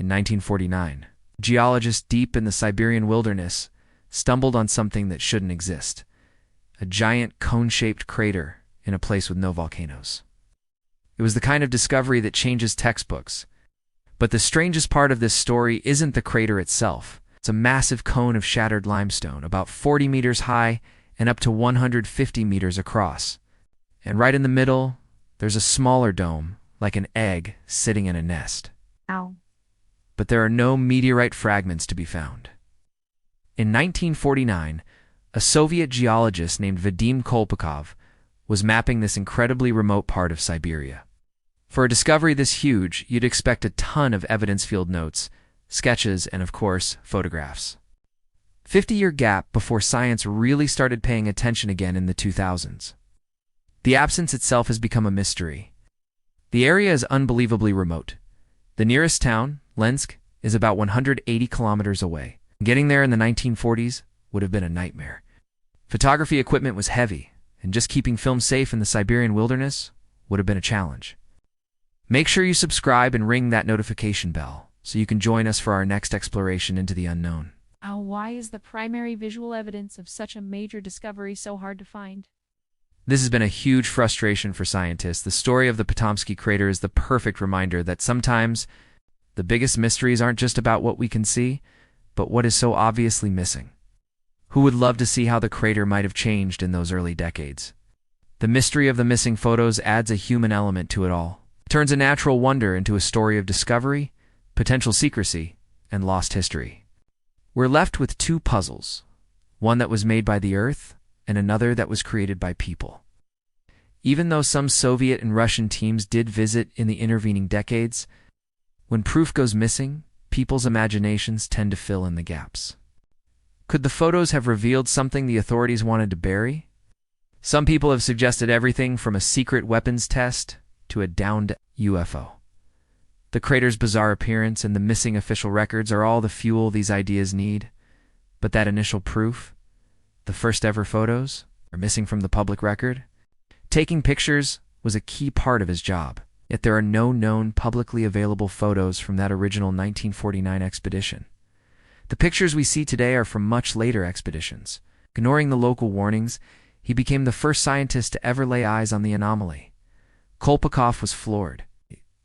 In 1949, geologists deep in the Siberian wilderness stumbled on something that shouldn't exist: a giant cone-shaped crater in a place with no volcanoes. It was the kind of discovery that changes textbooks. But the strangest part of this story isn't the crater itself. It's a massive cone of shattered limestone, about 40 meters high and up to 150 meters across. And right in the middle, there's a smaller dome, like an egg sitting in a nest. Ow. But there are no meteorite fragments to be found. In 1949, a Soviet geologist named Vadim Kolpakov was mapping this incredibly remote part of Siberia. For a discovery this huge, you'd expect a ton of evidence field notes, sketches, and of course, photographs. 50-year gap before science really started paying attention again in the 2000s. The absence itself has become a mystery. The area is unbelievably remote. The nearest town, Lensk, is about 180 kilometers away. Getting there in the 1940s would have been a nightmare. Photography equipment was heavy, and just keeping film safe in the Siberian wilderness would have been a challenge. Make sure you subscribe and ring that notification bell so you can join us for our next exploration into the unknown. Why is the primary visual evidence of such a major discovery so hard to find? This has been a huge frustration for scientists. The story of the Patomskiy Crater is the perfect reminder that sometimes the biggest mysteries aren't just about what we can see, but what is so obviously missing. Who would love to see how the crater might have changed in those early decades? The mystery of the missing photos adds a human element to it all. It turns a natural wonder into a story of discovery, potential secrecy, and lost history. We're left with two puzzles, one that was made by the Earth and another that was created by people. Even though some Soviet and Russian teams did visit in the intervening decades, when proof goes missing, people's imaginations tend to fill in the gaps. Could the photos have revealed something the authorities wanted to bury? Some people have suggested everything from a secret weapons test to a downed UFO. The crater's bizarre appearance and the missing official records are all the fuel these ideas need. But that initial proof, the first ever photos, are missing from the public record. Taking pictures was a key part of his job, yet there are no known publicly available photos from that original 1949 expedition. The pictures we see today are from much later expeditions. Ignoring the local warnings, he became the first scientist to ever lay eyes on the anomaly. Kolpakov was floored.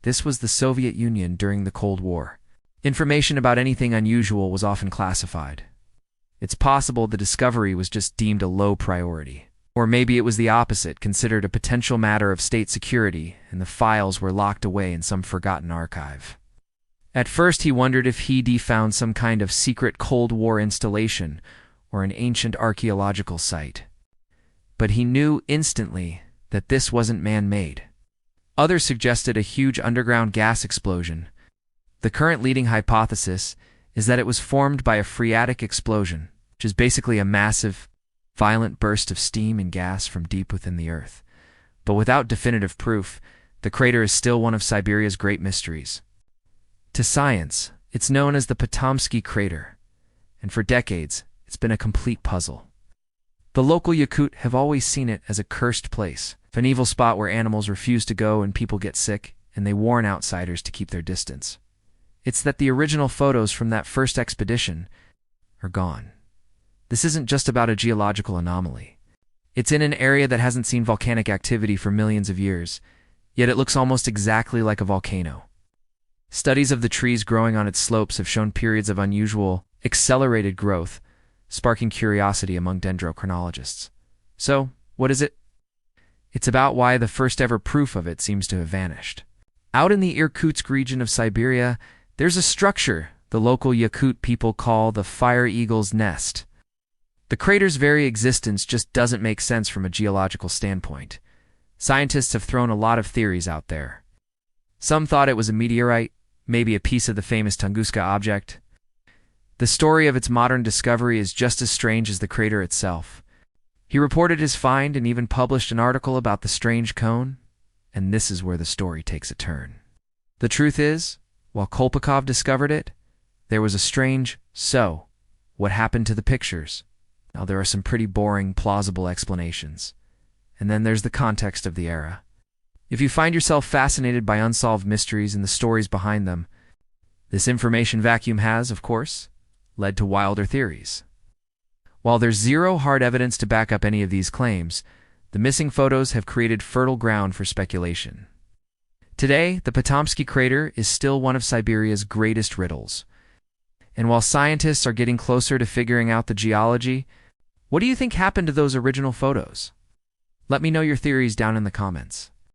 This was the Soviet Union during the Cold War. Information about anything unusual was often classified. It's possible the discovery was just deemed a low priority. Or maybe it was the opposite, considered a potential matter of state security, and the files were locked away in some forgotten archive. At first he wondered if he'd found some kind of secret Cold War installation or an ancient archaeological site. But he knew instantly that this wasn't man-made. Others suggested a huge underground gas explosion. The current leading hypothesis is that it was formed by a phreatic explosion, which is basically a massive, violent burst of steam and gas from deep within the Earth. But without definitive proof, the crater is still one of Siberia's great mysteries. To science, it's known as the Patomskiy Crater, and for decades, it's been a complete puzzle. The local Yakut have always seen it as a cursed place, an evil spot where animals refuse to go and people get sick, and they warn outsiders to keep their distance. It's that the original photos from that first expedition are gone. This isn't just about a geological anomaly. It's in an area that hasn't seen volcanic activity for millions of years, yet it looks almost exactly like a volcano. Studies of the trees growing on its slopes have shown periods of unusual, accelerated growth, sparking curiosity among dendrochronologists. So, what is it? It's about why the first ever proof of it seems to have vanished. Out in the Irkutsk region of Siberia, there's a structure the local Yakut people call the Fire Eagle's Nest. The crater's very existence just doesn't make sense from a geological standpoint. Scientists have thrown a lot of theories out there. Some thought it was a meteorite, maybe a piece of the famous Tunguska object. The story of its modern discovery is just as strange as the crater itself. He reported his find and even published an article about the strange cone, and this is where the story takes a turn. The truth is, while Kolpakov discovered it, there was a strange, so, what happened to the pictures? Now there are some pretty boring, plausible explanations. And then there's the context of the era. If you find yourself fascinated by unsolved mysteries and the stories behind them, This information vacuum has, of course, led to wilder theories. While there's zero hard evidence to back up any of these claims, the missing photos have created fertile ground for speculation. Today, the Patomskiy Crater is still one of Siberia's greatest riddles. And while scientists are getting closer to figuring out the geology, what do you think happened to those original photos? Let me know your theories down in the comments.